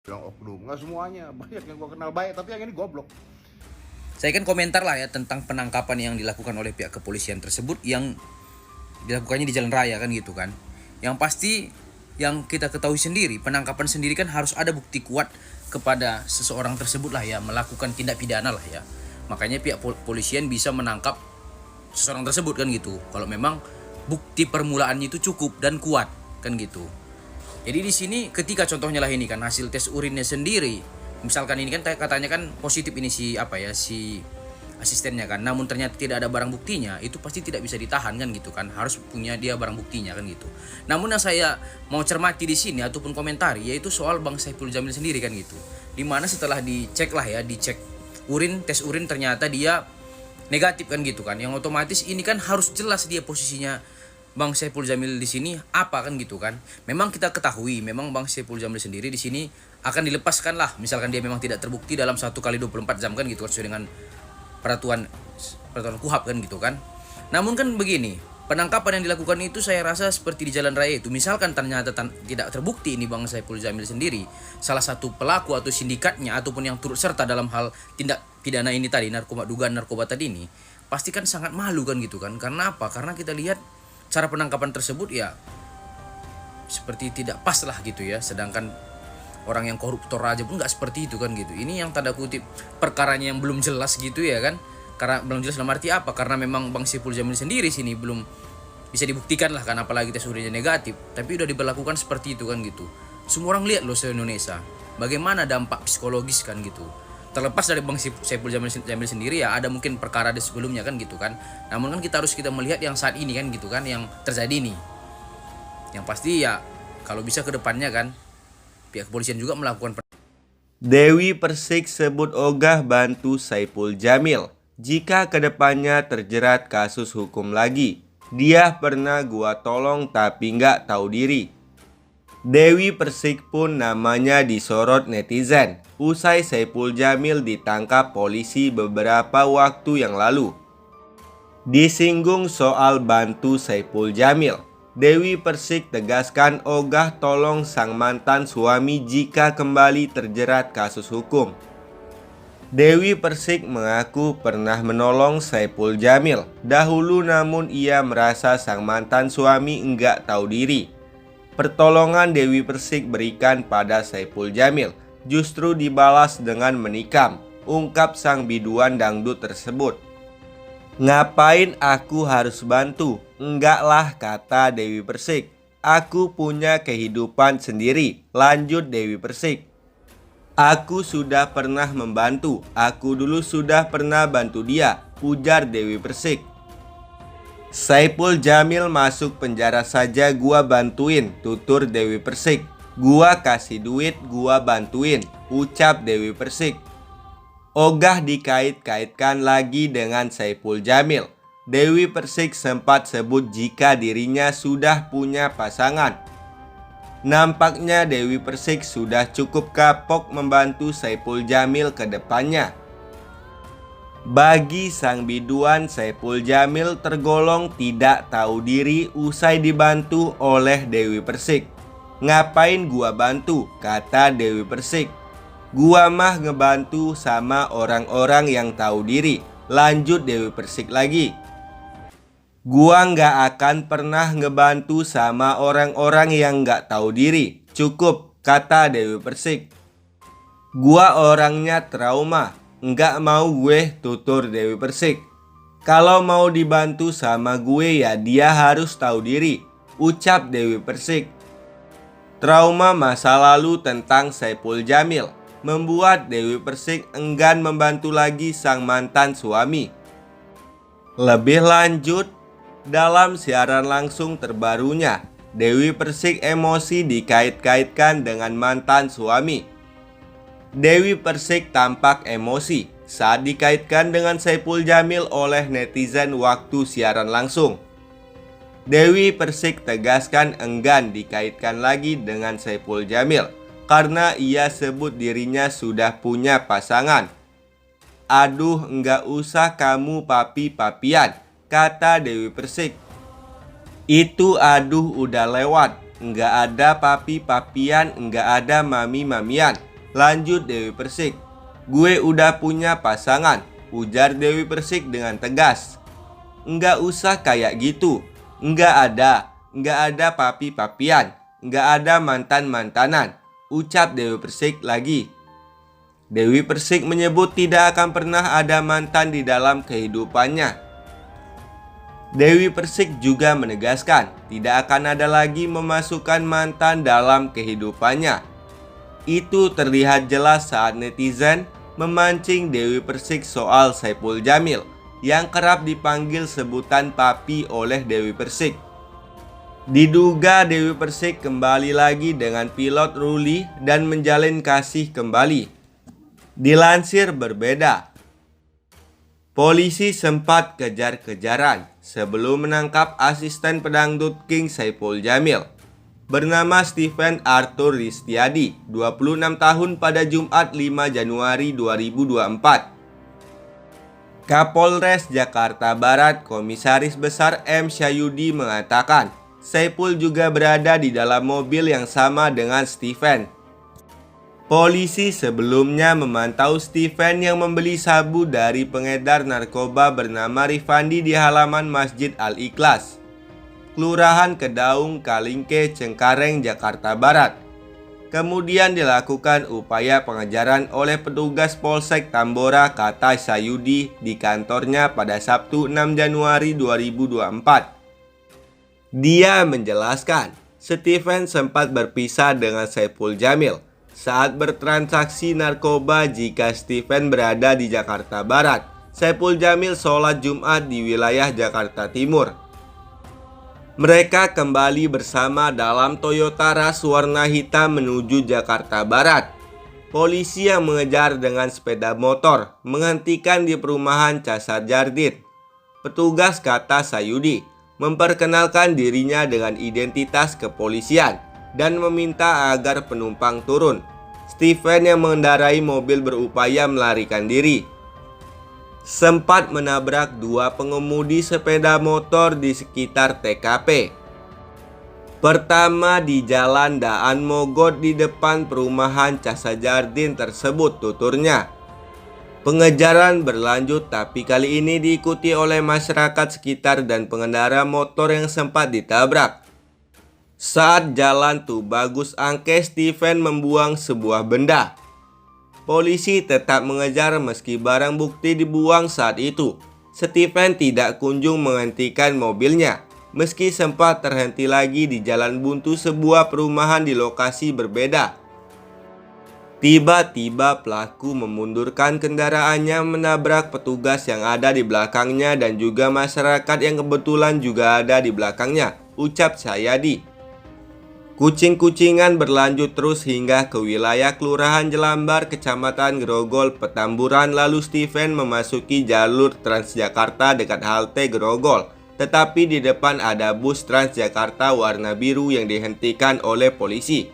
Bilang oknum, nggak semuanya, banyak yang gue kenal baik, tapi yang ini goblok. Saya kan komentar lah ya tentang penangkapan yang dilakukan oleh pihak kepolisian tersebut yang dilakukannya di jalan raya kan gitu kan. Yang pasti yang kita ketahui sendiri, penangkapan sendiri kan harus ada bukti kuat kepada seseorang tersebut lah ya, melakukan tindak pidana lah ya. Makanya pihak polisian bisa menangkap seseorang tersebut kan gitu. Kalau memang bukti permulaannya itu cukup dan kuat kan gitu. Jadi di sini ketika contohnya lah ini kan hasil tes urinnya sendiri, misalkan ini kan katanya kan positif ini si apa ya si asistennya kan, namun ternyata tidak ada barang buktinya, itu pasti tidak bisa ditahan kan gitu kan, harus punya dia barang buktinya kan gitu. Namun yang saya mau cermati di sini ataupun komentari yaitu soal Bang Saiful Jamil sendiri kan gitu, dimana setelah dicek lah ya, dicek urin, tes urin ternyata dia negatif kan gitu kan, yang otomatis ini kan harus jelas dia posisinya Bang Saiful Jamil di sini apa kan gitu kan. Memang kita ketahui memang Bang Saiful Jamil sendiri di sini akan dilepaskan lah misalkan dia memang tidak terbukti dalam 1 kali 24 jam kan gitu sesuai dengan peraturan KUHP kan gitu kan. Namun kan begini, penangkapan yang dilakukan itu saya rasa seperti di jalan raya itu. Misalkan ternyata tidak terbukti ini Bang Saiful Jamil sendiri salah satu pelaku atau sindikatnya ataupun yang turut serta dalam hal tindak pidana ini tadi, dugaan narkoba tadi ini, pasti kan sangat malu kan gitu kan. Karena apa? Karena kita lihat cara penangkapan tersebut ya seperti tidak pas lah gitu ya. Sedangkan orang yang koruptor aja pun nggak seperti itu kan gitu. Ini yang tanda kutip perkaranya yang belum jelas gitu ya kan. Karena belum jelas dalam arti apa? Karena memang Bang Saiful Jamil sendiri sini belum bisa dibuktikan lah kan, apalagi tes urinnya negatif. Tapi udah diberlakukan seperti itu kan gitu. Semua orang lihat loh se-Indonesia bagaimana dampak psikologis kan gitu. Terlepas dari Bang Saiful Jamil sendiri ya ada mungkin perkara di sebelumnya kan gitu kan. Namun kan kita harus melihat yang saat ini kan gitu kan, yang terjadi nih. Yang pasti ya kalau bisa ke depannya kan pihak kepolisian juga melakukan. Dewi Persik sebut ogah bantu Saiful Jamil. Jika kedepannya terjerat kasus hukum lagi, dia pernah gua tolong tapi nggak tahu diri. Dewi Persik pun namanya disorot netizen usai Saiful Jamil ditangkap polisi beberapa waktu yang lalu. Disinggung soal bantu Saiful Jamil, Dewi Persik tegaskan ogah tolong sang mantan suami jika kembali terjerat kasus hukum. Dewi Persik mengaku pernah menolong Saiful Jamil dahulu, namun ia merasa sang mantan suami enggak tahu diri. Pertolongan Dewi Persik berikan pada Saiful Jamil justru dibalas dengan menikam, ungkap sang biduan dangdut tersebut. "Ngapain aku harus bantu? Enggak lah," kata Dewi Persik. "Aku punya kehidupan sendiri," lanjut Dewi Persik. "Aku sudah pernah membantu. Aku dulu sudah pernah bantu dia," ujar Dewi Persik. "Saiful Jamil masuk penjara saja gua bantuin," tutur Dewi Persik. "Gua kasih duit, gua bantuin," ucap Dewi Persik. Ogah dikait-kaitkan lagi dengan Saiful Jamil. Dewi Persik sempat sebut jika dirinya sudah punya pasangan. Nampaknya Dewi Persik sudah cukup kapok membantu Saiful Jamil ke depannya. Bagi sang biduan, Saiful Jamil tergolong tidak tahu diri usai dibantu oleh Dewi Persik. "Ngapain gua bantu?" kata Dewi Persik. "Gua mah ngebantu sama orang-orang yang tahu diri," lanjut Dewi Persik lagi. "Gua nggak akan pernah ngebantu sama orang-orang yang nggak tahu diri. Cukup," kata Dewi Persik. "Gua orangnya trauma, nggak mau gue," tutur Dewi Persik. "Kalau mau dibantu sama gue ya dia harus tahu diri," ucap Dewi Persik. Trauma masa lalu tentang Saiful Jamil membuat Dewi Persik enggan membantu lagi sang mantan suami. Lebih lanjut, dalam siaran langsung terbarunya, Dewi Persik emosi dikait-kaitkan dengan mantan suami. Dewi Persik tampak emosi saat dikaitkan dengan Saiful Jamil oleh netizen waktu siaran langsung. Dewi Persik tegaskan enggan dikaitkan lagi dengan Saiful Jamil karena ia sebut dirinya sudah punya pasangan. "Aduh, enggak usah kamu papi-papian," kata Dewi Persik. "Itu aduh udah lewat. Enggak ada papi-papian, enggak ada mami-mamian. Lanjut Dewi Persik. "Gue udah punya pasangan," ujar Dewi Persik dengan tegas. "Nggak usah kayak gitu. Nggak ada papi-papian. Nggak ada mantan-mantanan," ucap Dewi Persik lagi. Dewi Persik menyebut tidak akan pernah ada mantan di dalam kehidupannya. Dewi Persik juga menegaskan tidak akan ada lagi memasukkan mantan dalam kehidupannya. Itu terlihat jelas saat netizen memancing Dewi Persik soal Saipul Jamil yang kerap dipanggil sebutan papi oleh Dewi Persik. Diduga Dewi Persik kembali lagi dengan pilot Ruli dan menjalin kasih kembali. Dilansir berbeda, polisi sempat kejar-kejaran sebelum menangkap asisten pedangdut King Saipul Jamil bernama Stephen Arthur Ristiadi, 26 tahun pada Jumat 5 Januari 2024. Kapolres Jakarta Barat Komisaris Besar M. Syayudi mengatakan Saipul juga berada di dalam mobil yang sama dengan Stephen. Polisi sebelumnya memantau Stephen yang membeli sabu dari pengedar narkoba bernama Rifandi di halaman Masjid Al-Ikhlas, Kelurahan Kedaung, Kalingke, Cengkareng, Jakarta Barat. Kemudian dilakukan upaya pengejaran oleh petugas Polsek Tambora, kata Sayudi di kantornya pada Sabtu 6 Januari 2024. Dia menjelaskan, Stephen sempat berpisah dengan Saipul Jamil saat bertransaksi narkoba. Jika Stephen berada di Jakarta Barat, Saipul Jamil sholat Jumat di wilayah Jakarta Timur. Mereka kembali bersama dalam Toyota Rush warna hitam menuju Jakarta Barat. Polisi yang mengejar dengan sepeda motor menghentikan di perumahan Casar Jardin. Petugas, kata Sayudi, memperkenalkan dirinya dengan identitas kepolisian dan meminta agar penumpang turun. Stephen yang mengendarai mobil berupaya melarikan diri. Sempat menabrak dua pengemudi sepeda motor di sekitar TKP. Pertama di Jalan Daan Mogot di depan perumahan Casa Jardin tersebut, tuturnya. Pengejaran berlanjut tapi kali ini diikuti oleh masyarakat sekitar dan pengendara motor yang sempat ditabrak. Saat jalan Tubagus Angke, Stephen membuang sebuah benda. Polisi tetap mengejar meski barang bukti dibuang saat itu. Stephen tidak kunjung menghentikan mobilnya, meski sempat terhenti lagi di jalan buntu sebuah perumahan di lokasi berbeda. Tiba-tiba pelaku memundurkan kendaraannya menabrak petugas yang ada di belakangnya dan juga masyarakat yang kebetulan juga ada di belakangnya, ucap Sayadi. Kucing-kucingan berlanjut terus hingga ke wilayah Kelurahan Jelambar, Kecamatan Grogol, Petamburan. Lalu Stephen memasuki jalur Transjakarta dekat halte Grogol. Tetapi di depan ada bus Transjakarta warna biru yang dihentikan oleh polisi.